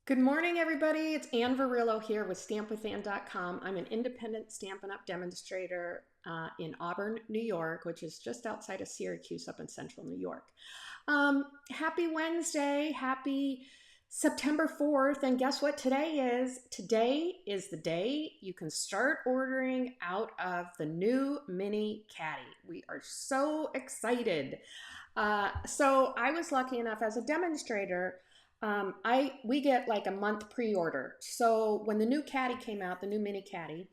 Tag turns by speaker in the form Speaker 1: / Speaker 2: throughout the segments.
Speaker 1: Good morning, everybody. It's Ann Varillo here with StampWithAnn.com. I'm an independent Stampin' Up! Demonstrator in Auburn, New York, which is just outside of Syracuse up in central New York. Happy Wednesday. Happy September 4th. And guess what today is? Today is the day you can start ordering out of the new mini caddy. We are so excited. So I was lucky enough as a demonstrator, we get like a month pre-order. So when the new caddy came out, the new mini caddy,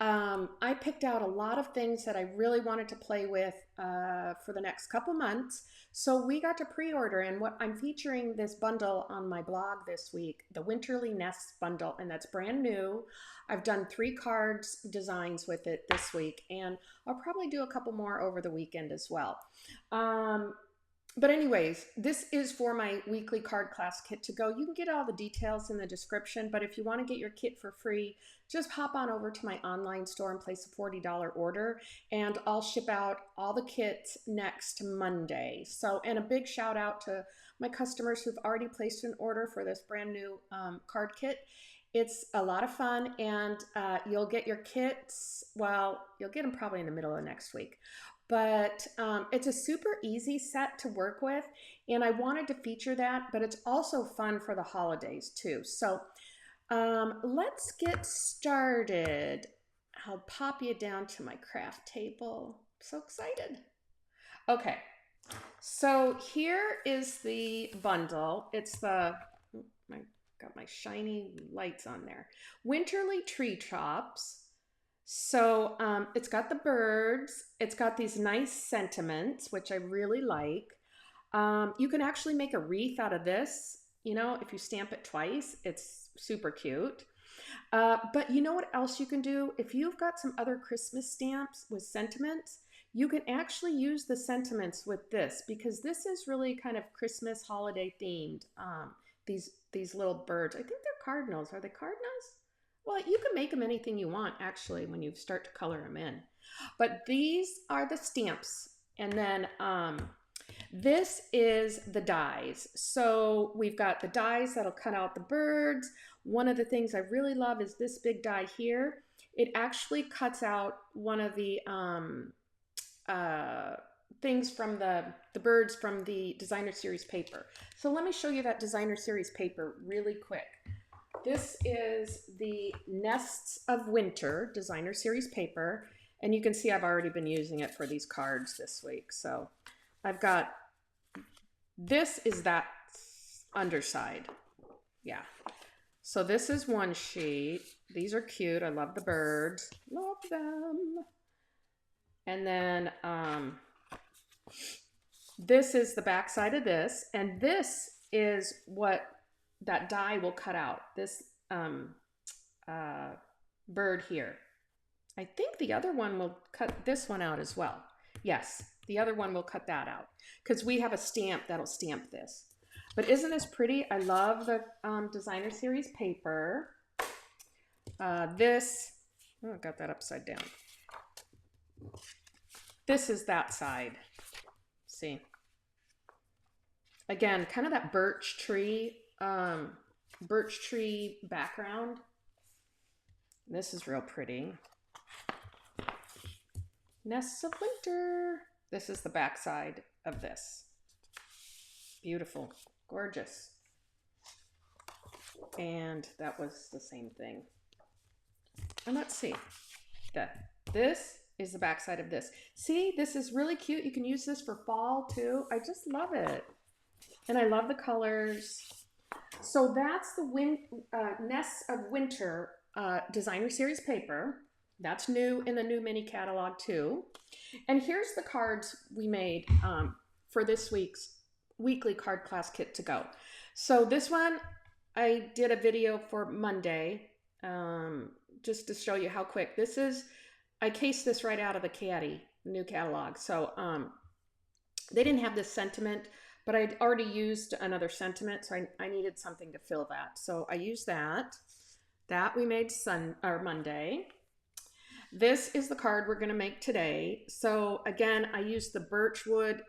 Speaker 1: I picked out a lot of things that I really wanted to play with for the next couple months. So we got to pre-order, and what I'm featuring this bundle on my blog this week, the Winterly Nests bundle, and that's brand new. I've done 3 cards designs with it this week, and I'll probably do a couple more over the weekend as well. But anyways, this is for my weekly card class kit to go. You can get all the details in the description, but if you want to get your kit for free, just hop on over to my online store and place a $40 order, and I'll ship out all the kits next Monday. So, and a big shout out to my customers who've already placed an order for this brand new card kit. It's a lot of fun, and you'll get your kits, well, you'll get them probably in the middle of next week. But it's a super easy set to work with, and I wanted to feature that, but it's also fun for the holidays too. So let's get started. I'll pop you down to my craft table. So excited. Okay, so here is the bundle. It's the, I got my shiny lights on there. Winterly Tree Tops. So it's got the birds, it's got these nice sentiments, which I really like. You can actually make a wreath out of this, you know, if you stamp it twice, it's super cute. But you know what else you can do? If you've got some other Christmas stamps with sentiments, you can actually use the sentiments with this, because this is really kind of Christmas holiday themed. These little birds, I think they're cardinals. Are they cardinals? Well, you can make them anything you want, actually, when you start to color them in. But these are the stamps. And then this is the dies. So we've got the dies that'll cut out the birds. One of the things I really love is this big die here. It actually cuts out one of the things from the birds from the designer series paper. So let me show you that designer series paper really quick. This is the Nests of Winter designer series paper, and you can see I've already been using it for these cards this week. So I've got, this is that underside. Yeah. So this is one sheet. These are cute. I love the birds. Love them. And then this is the back side of this, and this is what that die will cut out, this bird here. I think the other one will cut this one out as well. Yes, the other one will cut that out, because we have a stamp that'll stamp this. But isn't this pretty? I love the designer series paper. This, oh, I got that upside down. This is that side. See? Again, kind of that birch tree background. This is real pretty. Nests of Winter. This is the back side of this. Beautiful, gorgeous. And that was the same thing. And let's see. This is the back side of this. See, this is really cute. You can use this for fall too. I just love it. And I love the colors. So that's the Nests of Winter designer series paper. That's new in the new mini catalog too. And here's the cards we made for this week's weekly card class kit to go. So this one, I did a video for Monday just to show you how quick. This is, I cased this right out of the caddy, new catalog. So they didn't have this sentiment, but I'd already used another sentiment, so I needed something to fill that. So I used that. That we made Monday. This is the card we're gonna make today. So again, I used the Birchwood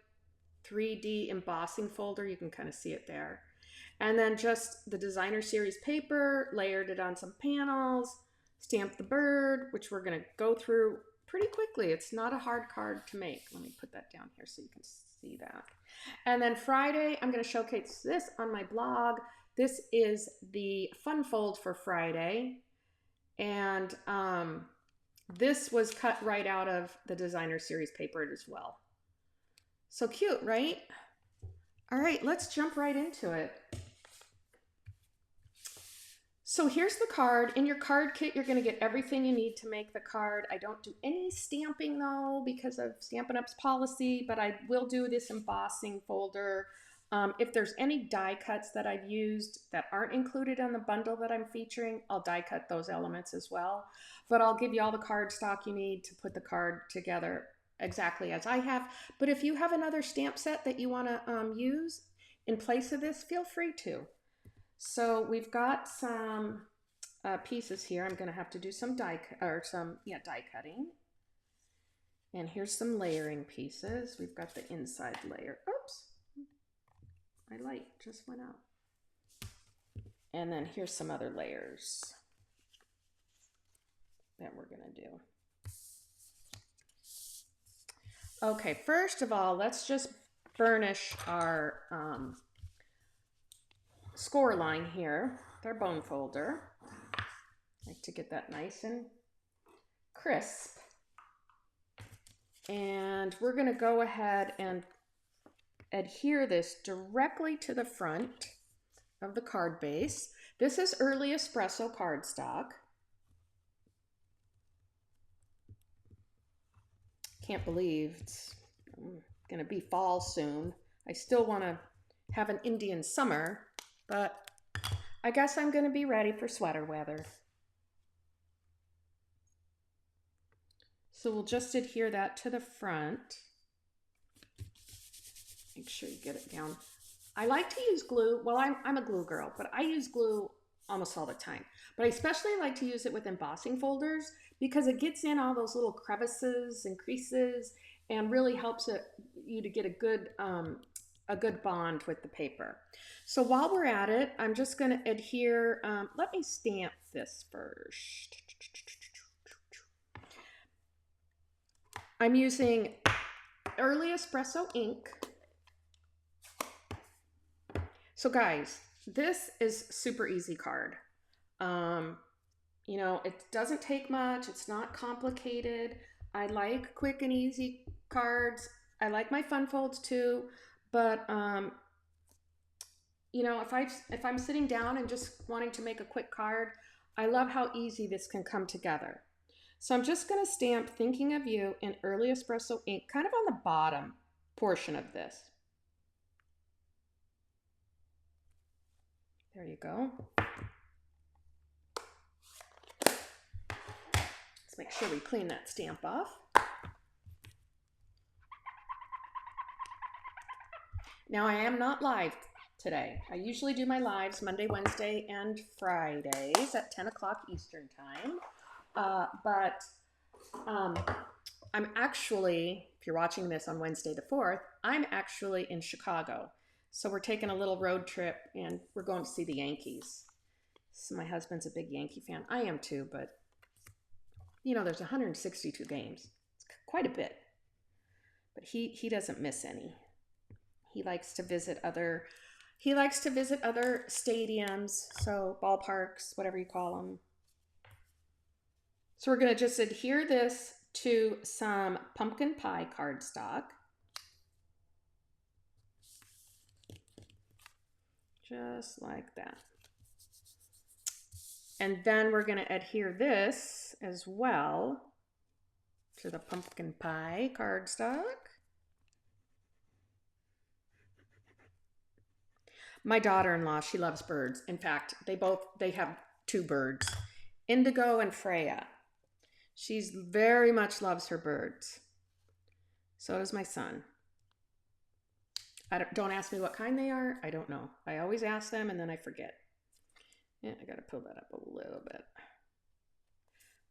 Speaker 1: 3D embossing folder. You can kind of see it there. And then just the designer series paper, layered it on some panels, stamped the bird, which we're going to go through pretty quickly. It's not a hard card to make. Let me put that down here so you can see that. And then Friday, I'm going to showcase this on my blog. This is the fun fold for Friday. And this was cut right out of the designer series paper as well. So cute, right? All right, let's jump right into it. So here's the card. In your card kit, you're going to get everything you need to make the card. I don't do any stamping though because of Stampin' Up's policy, but I will do this embossing folder. If there's any die cuts that I've used that aren't included in the bundle that I'm featuring, I'll die cut those elements as well. But I'll give you all the card stock you need to put the card together exactly as I have. But if you have another stamp set that you want to use in place of this, feel free to. So we've got some pieces here. I'm going to have to do some die cutting. And here's some layering pieces. We've got the inside layer. Oops, my light just went out. And then here's some other layers that we're going to do. Okay, first of all, let's just burnish our score line here, our bone folder. I like to get that nice and crisp. And we're going to go ahead and adhere this directly to the front of the card base. This is early espresso cardstock. Can't believe it's going to be fall soon. I still want to have an Indian summer, but I guess I'm going to be ready for sweater weather. So we'll just adhere that to the front. Make sure you get it down. I like to use glue. Well, I'm a glue girl, but I use glue almost all the time. But I especially like to use it with embossing folders because it gets in all those little crevices and creases and really helps you to get a good bond with the paper. So while we're at it, I'm just going to adhere. Let me stamp this first. I'm using early espresso ink. So guys, this is super easy card. You know, it doesn't take much. It's not complicated. I like quick and easy cards. I like my fun folds too, but you know, if I'm sitting down and just wanting to make a quick card, I love how easy this can come together. So I'm just going to stamp Thinking of You in early espresso ink, kind of on the bottom portion of this. There you go. Let's make sure we clean that stamp off. Now I am not live today. I usually do my lives Monday, Wednesday, and Fridays at 10 o'clock Eastern time. But I'm actually, if you're watching this on Wednesday the 4th, I'm actually in Chicago. So we're taking a little road trip and we're going to see the Yankees. So my husband's a big Yankee fan. I am too, but you know, there's 162 games. It's quite a bit. But he doesn't miss any. He likes to visit other stadiums, so ballparks, whatever you call them. So we're going to just adhere this to some pumpkin pie cardstock. Just like that. And then we're going to adhere this as well to the pumpkin pie cardstock. My daughter-in-law, she loves birds. In fact, they have two birds, Indigo and Freya. She's very much loves her birds. So does my son. Don't ask me what kind they are. I don't know. I always ask them and then I forget. Yeah, I got to pull that up a little bit.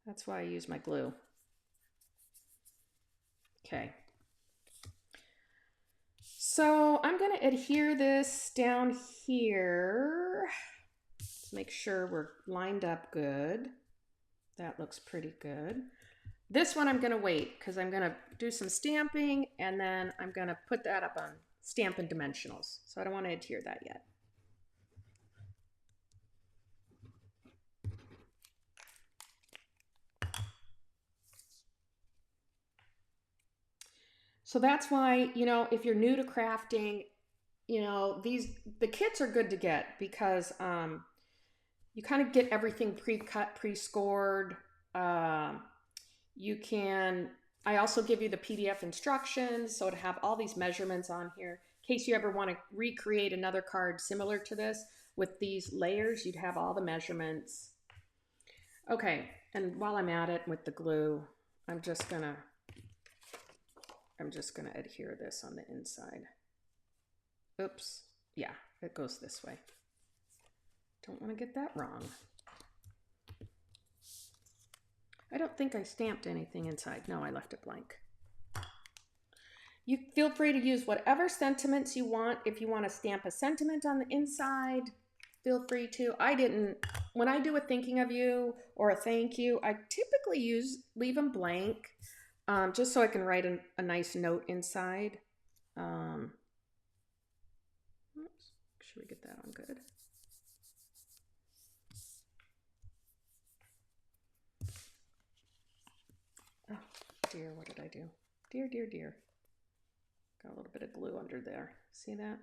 Speaker 1: That's why I use my glue. Okay. So I'm going to adhere this down here. Let's make sure we're lined up good. That looks pretty good. This one I'm going to wait because I'm going to do some stamping and then I'm going to put that up on Stampin' Dimensionals. So I don't want to adhere that yet. So that's why, you know, if you're new to crafting, you know, the kits are good to get because you kind of get everything pre-cut, pre-scored. You can, I also give you the PDF instructions, so to have all these measurements on here. In case you ever want to recreate another card similar to this with these layers, you'd have all the measurements. Okay, and while I'm at it with the glue, I'm just gonna adhere this on the inside. Oops, yeah, it goes this way. Don't want to get that wrong. I don't think I stamped anything inside. No, I left it blank. You feel free to use whatever sentiments you want. If you want to stamp a sentiment on the inside, feel free to. I didn't. When I do a thinking of you or a thank you, I typically leave them blank, just so I can write a nice note inside. Oops, make sure we get that on good. Oh dear, what did I do? Dear, dear, dear. Got a little bit of glue under there. See that?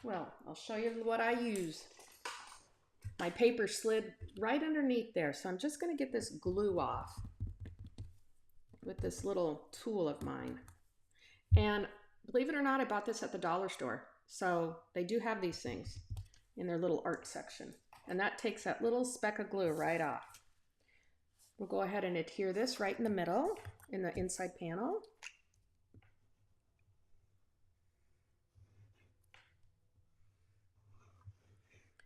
Speaker 1: Well, I'll show you what I use. My paper slid right underneath there, so I'm just going to get this glue off with this little tool of mine. And believe it or not, I bought this at the dollar store. So they do have these things in their little art section. And that takes that little speck of glue right off. We'll go ahead and adhere this right in the middle, in the inside panel.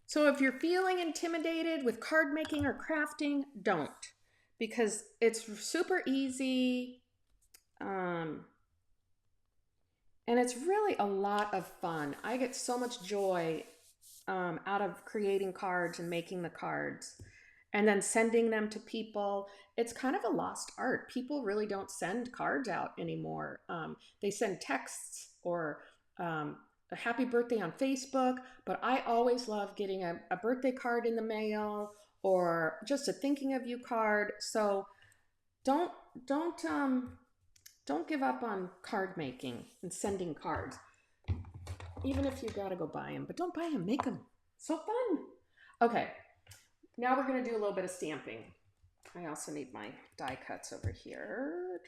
Speaker 1: So if you're feeling intimidated with card making or crafting, don't, because it's super easy. And it's really a lot of fun. I get so much joy out of creating cards and making the cards and then sending them to people. It's kind of a lost art. People really don't send cards out anymore. They send texts or a happy birthday on Facebook, but I always love getting a birthday card in the mail or just a thinking of you card. So don't give up on card making and sending cards, even if you gotta go buy them. But don't buy them, make them. So fun. Okay, now we're gonna do a little bit of stamping. I also need my die cuts over here.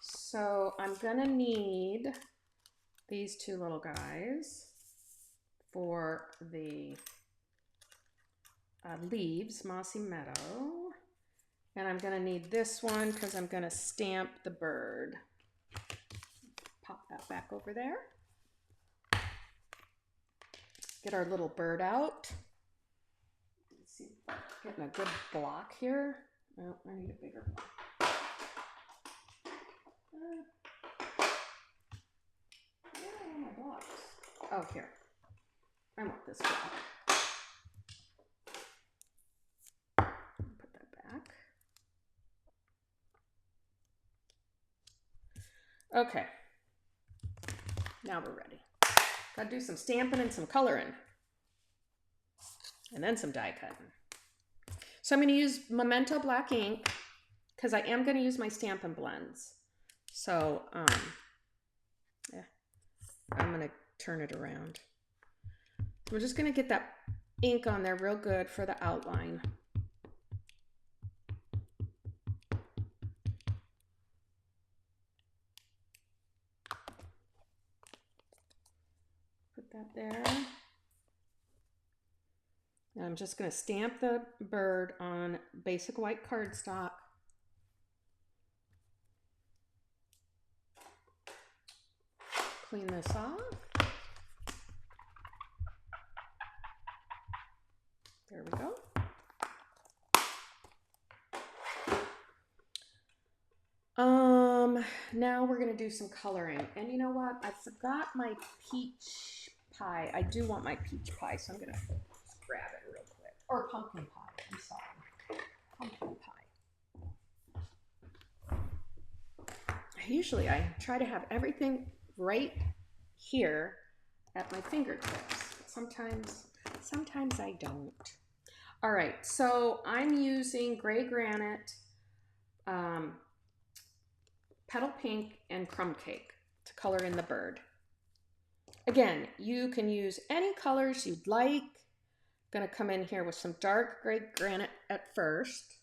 Speaker 1: So I'm gonna need these two little guys for the leaves, Mossy Meadow. And I'm going to need this one because I'm going to stamp the bird. Pop that back over there. Get our little bird out. Let's see, getting a good block here. Oh, I need a bigger block. Where are my blocks? Oh, here. I want this block. Put that back. Okay, now we're ready. Gotta do some stamping and some coloring. And then some die cutting. So I'm gonna use Memento black ink because I am gonna use my Stampin' Blends. So, yeah, I'm gonna turn it around. We're just gonna get that ink on there real good for the outline. That there. Now I'm just going to stamp the bird on basic white cardstock. Clean this off. There we go. now we're gonna do some coloring. And you know what? I forgot my peach pie. I do want my peach pie, so I'm gonna grab it real quick. Or pumpkin pie, I'm sorry. Pumpkin pie. Usually I try to have everything right here at my fingertips. Sometimes I don't. All right, so I'm using gray granite, petal pink, and crumb cake to color in the bird. Again, you can use any colors you'd like. I'm gonna come in here with some dark gray granite at first.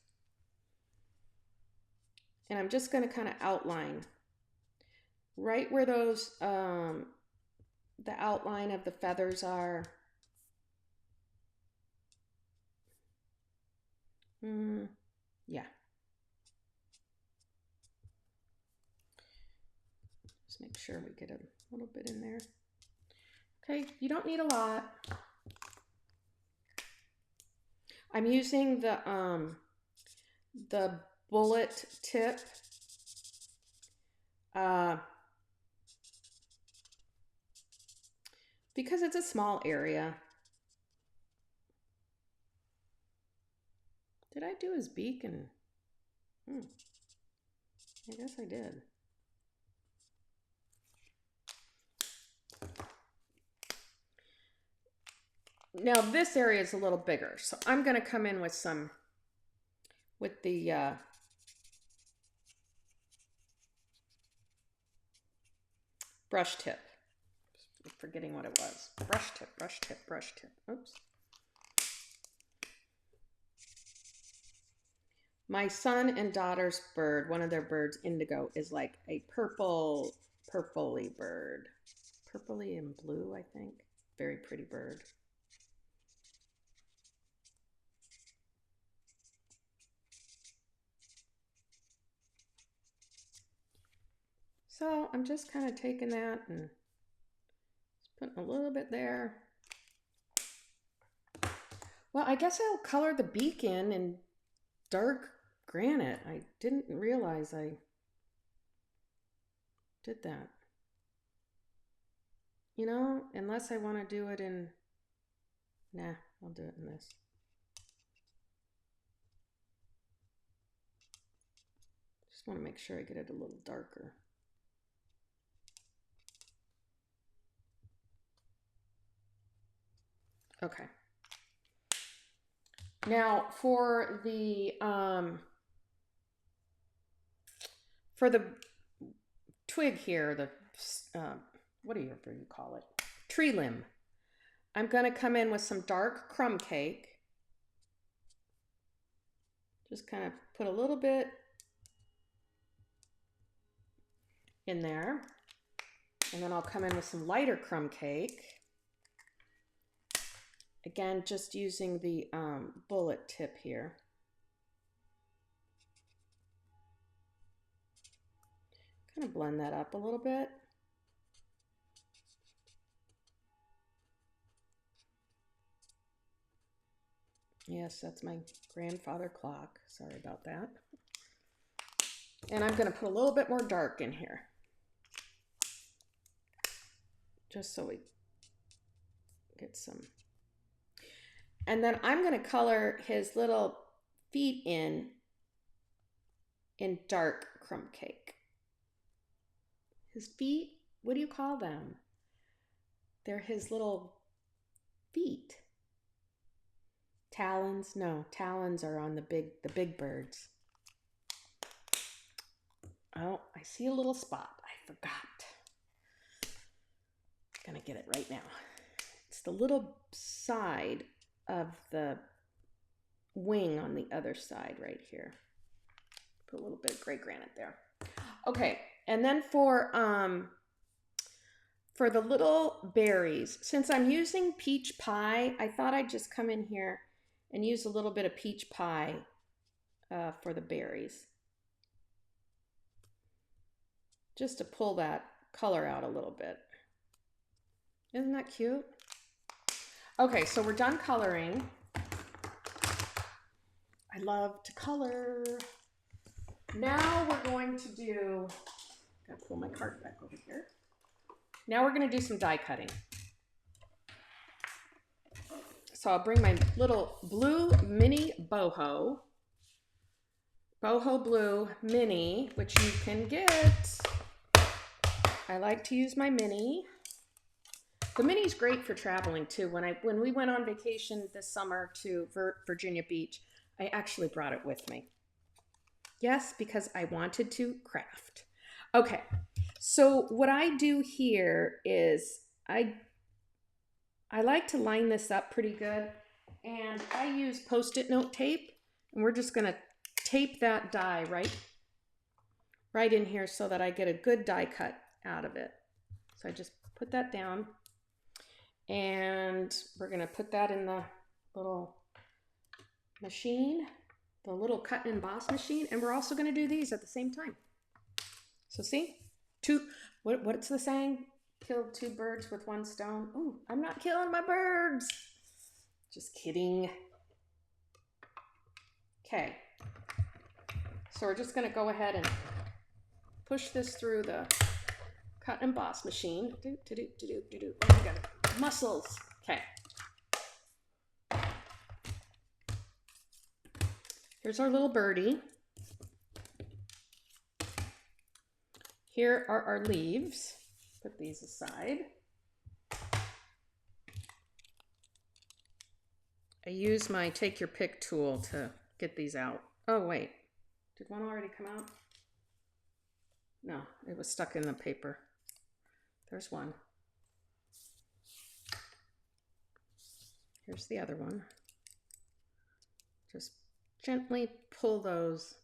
Speaker 1: And I'm just gonna kind of outline right where those, the outline of the feathers are. Yeah. Just make sure we get a little bit in there. Okay, you don't need a lot. I'm using the bullet tip. Because it's a small area. Did I do his beak? And I guess I did. Now this area is a little bigger, so I'm going to come in with the brush tip. I'm forgetting what it was. Brush tip, brush tip, brush tip. Oops. My son and daughter's bird, one of their birds, Indigo, is like a purpley bird. Purpley and blue, I think. Very pretty bird. So I'm just kind of taking that and just putting a little bit there. Well, I guess I'll color the beak in dark granite. I didn't realize I did that. You know, unless I want to do it in, nah, I'll do it in this. Just want to make sure I get it a little darker. Okay. Now for the twig here, the what do you call it? Tree limb. I'm going to come in with some dark crumb cake. Just kind of put a little bit in there. And then I'll come in with some lighter crumb cake. Again, just using the bullet tip here. Kind of blend that up a little bit. Yes, that's my grandfather clock. Sorry about that. And I'm going to put a little bit more dark in here. Just so we get some. And then I'm going to color his little feet in dark crumb cake. His feet, what do you call them? They're his little feet. Talons? No, talons are on the big birds. Oh, I see a little spot. I forgot. I'm gonna get it right now. It's the little side of the wing on the other side right here. Put a little bit of gray granite there. Okay, and then for the little berries, since I'm using peach pie, I thought I'd just come in here and use a little bit of peach pie for the berries. Just to pull that color out a little bit. Isn't that cute? Okay, so we're done coloring. I love to color. Now we're going to Gotta pull my cart back over here. Now we're gonna do some die cutting. So I'll bring my little blue mini boho blue mini, which you can get. I like to use my mini. The mini's great for traveling too. When we went on vacation this summer to Virginia Beach, I actually brought it with me. Yes, because I wanted to craft. Okay, so what I do here is I like to line this up pretty good, and I use Post-it note tape, and we're just gonna tape that die right in here so that I get a good die cut out of it. So I just put that down, and we're gonna put that in the little machine, the little cut and emboss machine, and we're also gonna do these at the same time. So see, what's the saying? Killed two birds with one stone. Ooh, I'm not killing my birds. Just kidding. Okay. So we're just gonna go ahead and push this through the cut and emboss machine. Oh, I got it. Muscles. Okay. Here's our little birdie. Here are our leaves. Put these aside. I use my take your pick tool to get these out. Oh wait, did one already come out? No, it was stuck in the paper. There's one. Here's the other one. Just gently pull those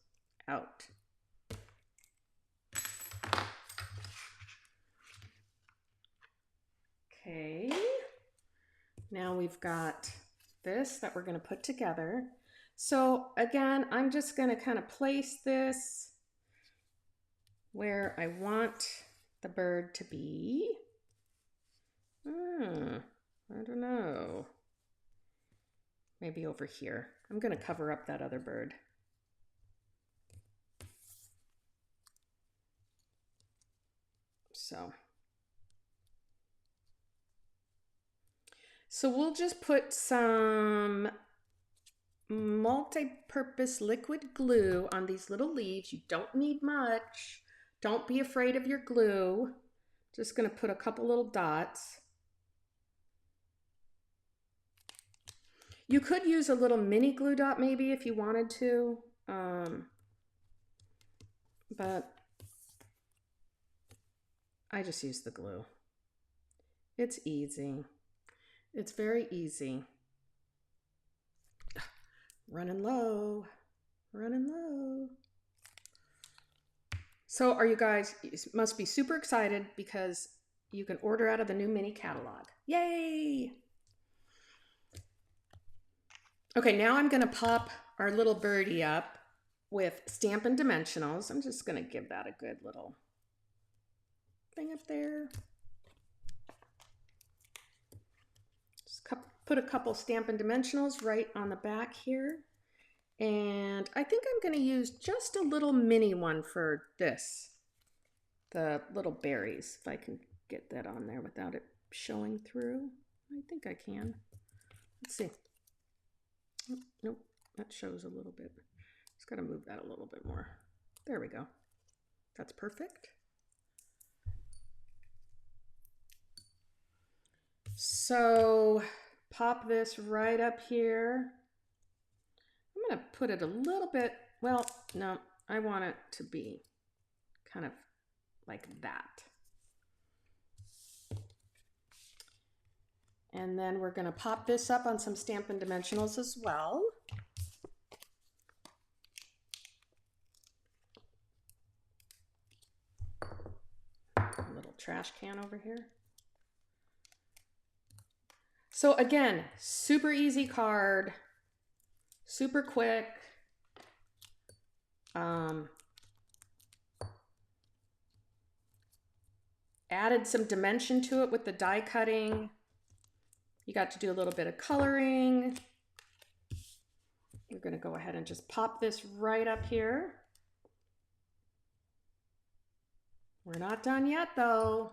Speaker 1: out. Okay, now we've got this that we're going to put together. So again, I'm just going to kind of place this where I want the bird to be. I don't know. Maybe over here. I'm going to cover up that other bird. So we'll just put some multi-purpose liquid glue on these little leaves. You don't need much. Don't be afraid of your glue. Just going to put a couple little dots. You could use a little mini glue dot maybe if you wanted to, but I just use the glue. It's easy. It's very easy. Running low, running low. So are you guys, you must be super excited because you can order out of the new mini catalog. Yay! Okay, now I'm gonna pop our little birdie up with Stampin' Dimensionals. I'm just gonna give that a good little thing up there. Put a couple Stampin' Dimensionals right on the back here. And I think I'm going to use just a little mini one for this. The little berries, if I can get that on there without it showing through. I think I can. Let's see. Oh, nope, that shows a little bit. Just got to move that a little bit more. There we go. That's perfect. So pop this right up here. I'm going to put it a little bit, well, no, I want it to be kind of like that. And then we're going to pop this up on some Stampin' Dimensionals as well. A little trash can over here. So again, super easy card, super quick. Added some dimension to it with the die cutting. You got to do a little bit of coloring. We're going to go ahead and just pop this right up here. We're not done yet though.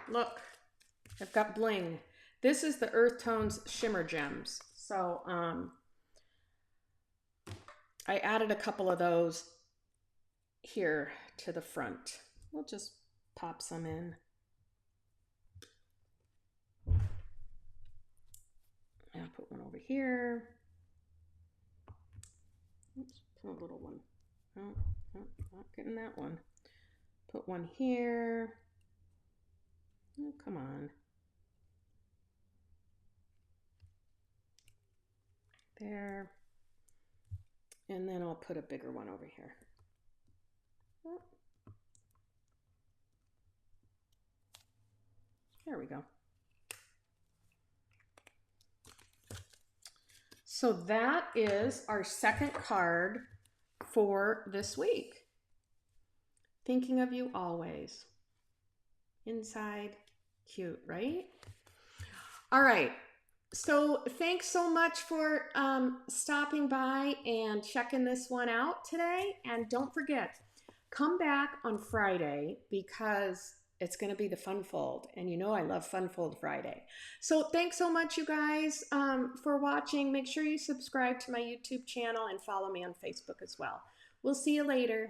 Speaker 1: Look, I've got bling. This is the Earth Tones Shimmer Gems. So I added a couple of those here to the front. We'll just pop some in. I'll put one over here. Oops, put a little one. Oh, not getting that one. Put one here. Oh, come on. There. And then I'll put a bigger one over here. Oh. There we go. So that is our second card for this week. Thinking of you always. Inside, cute, right? All right. So thanks so much for stopping by and checking this one out today. And don't forget, come back on Friday because it's going to be the Fun Fold. And you know I love Fun Fold Friday. So thanks so much, you guys, for watching. Make sure you subscribe to my YouTube channel and follow me on Facebook as well. We'll see you later.